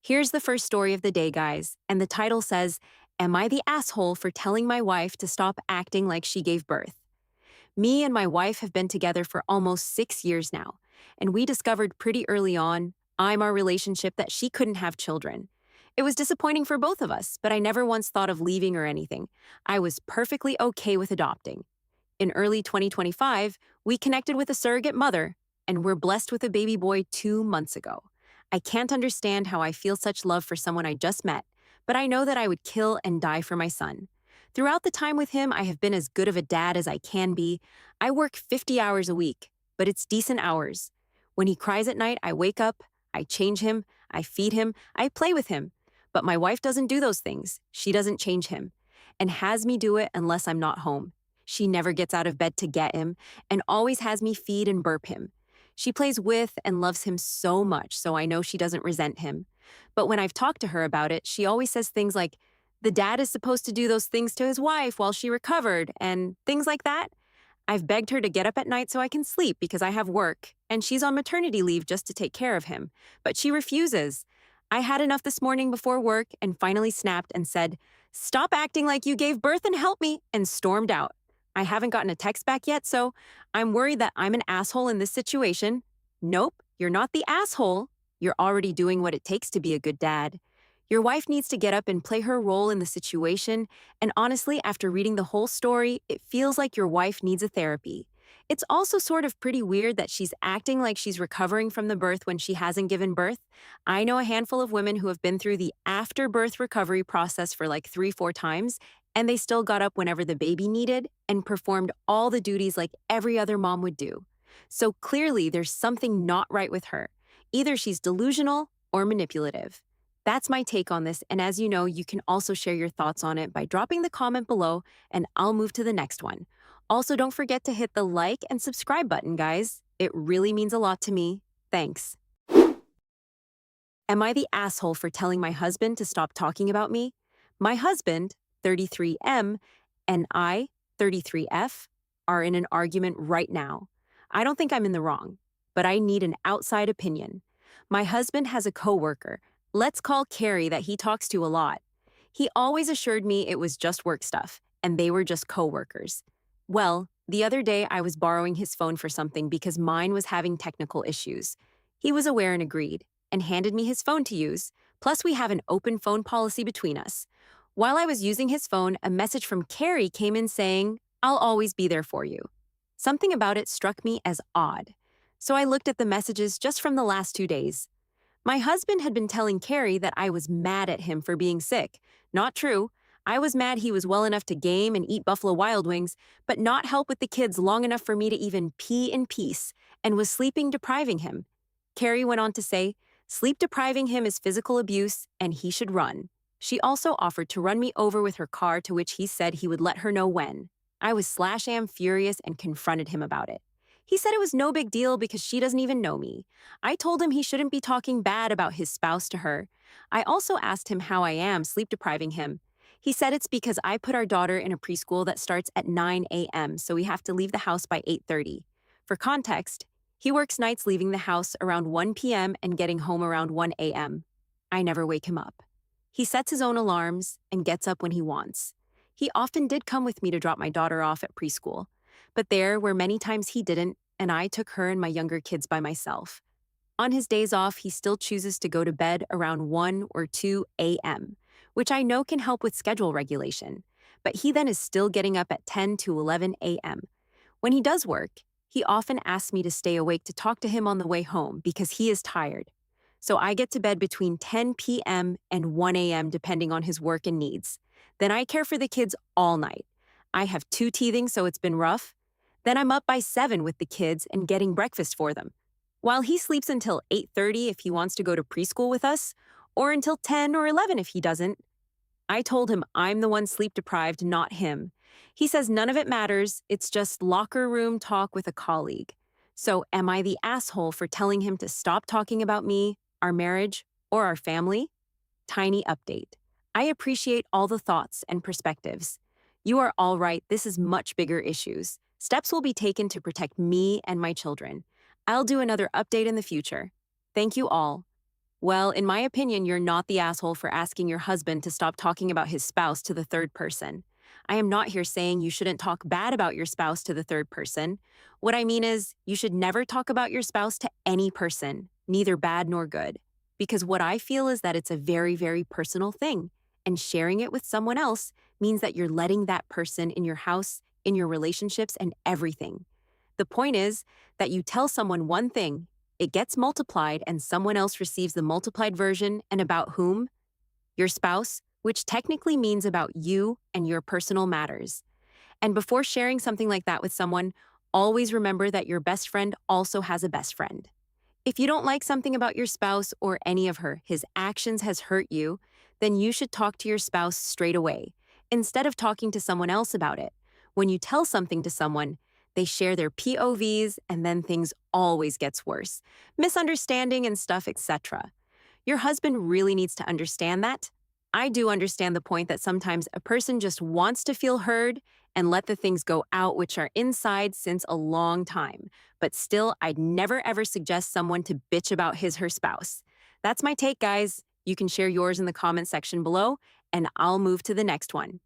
Here's the first story of the day, guys, and the title says, Am I the asshole for telling my wife to stop acting like she gave birth? Me and my wife have been together for almost 6 years now, and we discovered pretty early on, our relationship, that she couldn't have children. It was disappointing for both of us, but I never once thought of leaving or anything. I was perfectly okay with adopting. In early 2025, we connected with a surrogate mother, and we're blessed with a baby boy 2 months ago. I can't understand how I feel such love for someone I just met, but I know that I would kill and die for my son. Throughout the time with him, I have been as good of a dad as I can be. I work 50 hours a week, but it's decent hours. When he cries at night, I wake up, I change him, I feed him, I play with him. But my wife doesn't do those things. She doesn't change him, and has me do it unless I'm not home. She never gets out of bed to get him and always has me feed and burp him. She plays with and loves him so much, so I know she doesn't resent him. But when I've talked to her about it, she always says things like, the dad is supposed to do those things to his wife while she recovered, and things like that. I've begged her to get up at night so I can sleep because I have work, and she's on maternity leave just to take care of him. But she refuses. I had enough this morning before work and finally snapped and said, Stop acting like you gave birth and help me, and stormed out. I haven't gotten a text back yet, so I'm worried that I'm an asshole in this situation. Nope, you're not the asshole. You're already doing what it takes to be a good dad. Your wife needs to get up and play her role in the situation, and honestly, after reading the whole story, it feels like your wife needs a therapy. It's also sort of pretty weird that she's acting like she's recovering from the birth when she hasn't given birth. I know a handful of women who have been through the after-birth recovery process for like 3, 4 times, and they still got up whenever the baby needed and performed all the duties like every other mom would do. So clearly, there's something not right with her. Either she's delusional or manipulative. That's my take on this, and as you know, you can also share your thoughts on it by dropping the comment below, and I'll move to the next one. Also, don't forget to hit the like and subscribe button, guys. It really means a lot to me. Thanks. Am I the asshole for telling my husband to stop talking about me? My husband, 33M, and I, 33F, are in an argument right now. I don't think I'm in the wrong, but I need an outside opinion. My husband has a coworker, let's call Carrie, that he talks to a lot. He always assured me it was just work stuff, and they were just coworkers. Well, the other day I was borrowing his phone for something because mine was having technical issues. He was aware and agreed, and handed me his phone to use. Plus, we have an open phone policy between us. While I was using his phone, a message from Carrie came in saying, I'll always be there for you. Something about it struck me as odd. So I looked at the messages just from the last 2 days. My husband had been telling Carrie that I was mad at him for being sick. Not true. I was mad he was well enough to game and eat Buffalo Wild Wings, but not help with the kids long enough for me to even pee in peace, and was sleeping depriving him. Carrie went on to say, sleep depriving him is physical abuse, and he should run. She also offered to run me over with her car, to which he said he would let her know when. I was /am furious and confronted him about it. He said it was no big deal because she doesn't even know me. I told him he shouldn't be talking bad about his spouse to her. I also asked him how I am sleep depriving him. He said it's because I put our daughter in a preschool that starts at 9 a.m., so we have to leave the house by 8:30. For context, he works nights, leaving the house around 1 p.m. and getting home around 1 a.m. I never wake him up. He sets his own alarms and gets up when he wants. He often did come with me to drop my daughter off at preschool, but there were many times he didn't, and I took her and my younger kids by myself. On his days off, he still chooses to go to bed around 1 or 2 a.m., which I know can help with schedule regulation, but he then is still getting up at 10 to 11 a.m. When he does work, he often asks me to stay awake to talk to him on the way home because he is tired. So I get to bed between 10 p.m. and 1 a.m. depending on his work and needs. Then I care for the kids all night. I have 2 teething, so it's been rough. Then I'm up by 7 with the kids and getting breakfast for them. While he sleeps until 8:30 if he wants to go to preschool with us, or until 10 or 11 if he doesn't. I told him I'm the one sleep deprived, not him. He says none of it matters, it's just locker room talk with a colleague. So am I the asshole for telling him to stop talking about me, our marriage, or our family? Tiny update. I appreciate all the thoughts and perspectives. You are all right, this is much bigger issues. Steps will be taken to protect me and my children. I'll do another update in the future. Thank you all. Well, in my opinion, you're not the asshole for asking your husband to stop talking about his spouse to the third person. I am not here saying you shouldn't talk bad about your spouse to the third person. What I mean is, you should never talk about your spouse to any person, neither bad nor good. Because what I feel is that it's a very, very personal thing, and sharing it with someone else means that you're letting that person in your house, in your relationships, and everything. The point is that you tell someone one thing, it gets multiplied, and someone else receives the multiplied version, and about whom? Your spouse, which technically means about you and your personal matters. And before sharing something like that with someone, always remember that your best friend also has a best friend. If you don't like something about your spouse or any of his actions has hurt you, then you should talk to your spouse straight away, instead of talking to someone else about it. When you tell something to someone, they share their POVs and then things always gets worse. Misunderstanding and stuff, etc. Your husband really needs to understand that. I do understand the point that sometimes a person just wants to feel heard and let the things go out which are inside since a long time. But still, I'd never ever suggest someone to bitch about her spouse. That's my take, guys. You can share yours in the comment section below, and I'll move to the next one.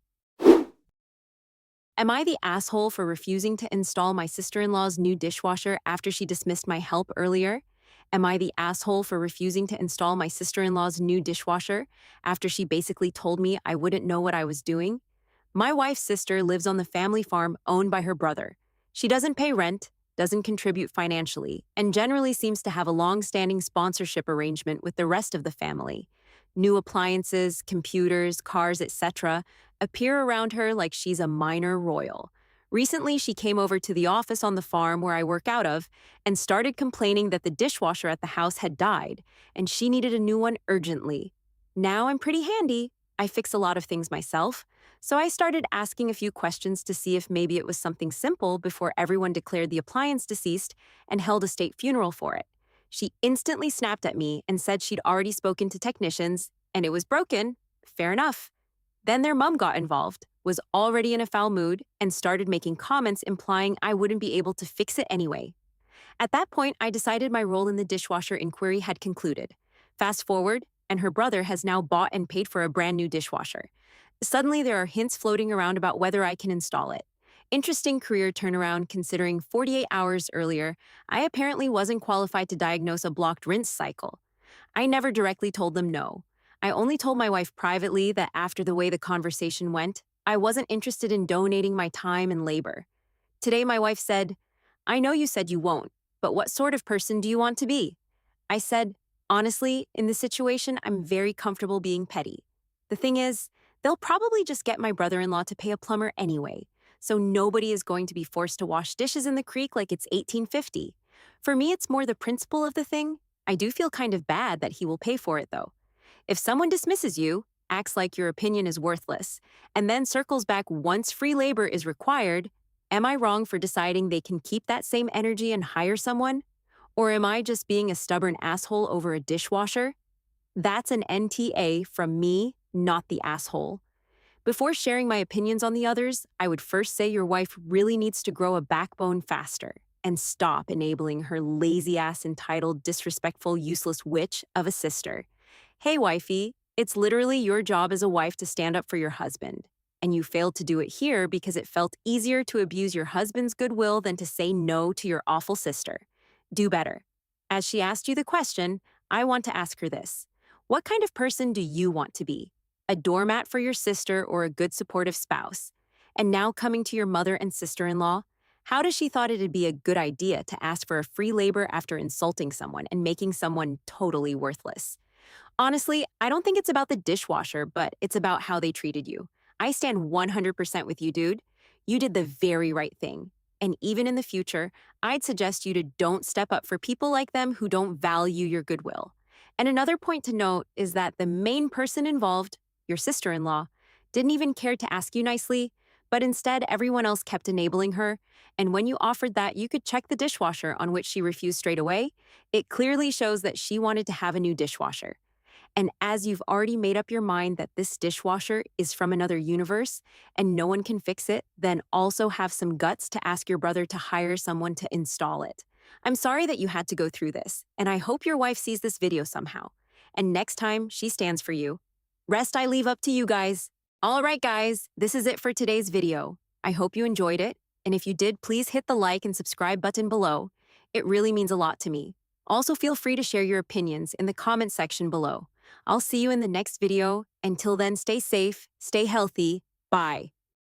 Am I the asshole for refusing to install my sister-in-law's new dishwasher after she dismissed my help earlier? Am I the asshole for refusing to install my sister-in-law's new dishwasher after she basically told me I wouldn't know what I was doing? My wife's sister lives on the family farm owned by her brother. She doesn't pay rent, doesn't contribute financially, and generally seems to have a long-standing sponsorship arrangement with the rest of the family. New appliances, computers, cars, etc. appear around her like she's a minor royal. Recently, she came over to the office on the farm where I work out of and started complaining that the dishwasher at the house had died and she needed a new one urgently. Now I'm pretty handy. I fix a lot of things myself. So I started asking a few questions to see if maybe it was something simple before everyone declared the appliance deceased and held a state funeral for it. She instantly snapped at me and said she'd already spoken to technicians and it was broken. Fair enough. Then their mom got involved, was already in a foul mood, and started making comments implying I wouldn't be able to fix it anyway. At that point, I decided my role in the dishwasher inquiry had concluded. Fast forward, and her brother has now bought and paid for a brand new dishwasher. Suddenly, there are hints floating around about whether I can install it. Interesting career turnaround considering 48 hours earlier, I apparently wasn't qualified to diagnose a blocked rinse cycle. I never directly told them no. I only told my wife privately that after the way the conversation went, I wasn't interested in donating my time and labor. Today, my wife said, I know you said you won't, but what sort of person do you want to be? I said, honestly, in this situation, I'm very comfortable being petty. The thing is, they'll probably just get my brother-in-law to pay a plumber anyway, so nobody is going to be forced to wash dishes in the creek like it's 1850. For me, it's more the principle of the thing. I do feel kind of bad that he will pay for it, though. If someone dismisses you, acts like your opinion is worthless, and then circles back once free labor is required, am I wrong for deciding they can keep that same energy and hire someone? Or am I just being a stubborn asshole over a dishwasher? That's an NTA from me, not the asshole. Before sharing my opinions on the others, I would first say your wife really needs to grow a backbone faster and stop enabling her lazy-ass, entitled, disrespectful, useless witch of a sister. Hey, wifey, it's literally your job as a wife to stand up for your husband. And you failed to do it here because it felt easier to abuse your husband's goodwill than to say no to your awful sister. Do better. As she asked you the question, I want to ask her this. What kind of person do you want to be? A doormat for your sister or a good supportive spouse? And now coming to your mother and sister-in-law, how does she thought it'd be a good idea to ask for a free labor after insulting someone and making someone totally worthless? Honestly, I don't think it's about the dishwasher, but it's about how they treated you. I stand 100% with you, dude. You did the very right thing. And even in the future, I'd suggest you to don't step up for people like them who don't value your goodwill. And another point to note is that the main person involved, your sister-in-law, didn't even care to ask you nicely, but instead everyone else kept enabling her. And when you offered that you could check the dishwasher on which she refused straight away, it clearly shows that she wanted to have a new dishwasher. And as you've already made up your mind that this dishwasher is from another universe and no one can fix it, then also have some guts to ask your brother to hire someone to install it. I'm sorry that you had to go through this, and I hope your wife sees this video somehow. and next time she stands for you. Rest I leave up to you guys. All right, guys, this is it for today's video. I hope you enjoyed it, and if you did, please hit the like and subscribe button below. It really means a lot to me. Also, feel free to share your opinions in the comment section below. I'll see you in the next video. Until then, stay safe, stay healthy. Bye.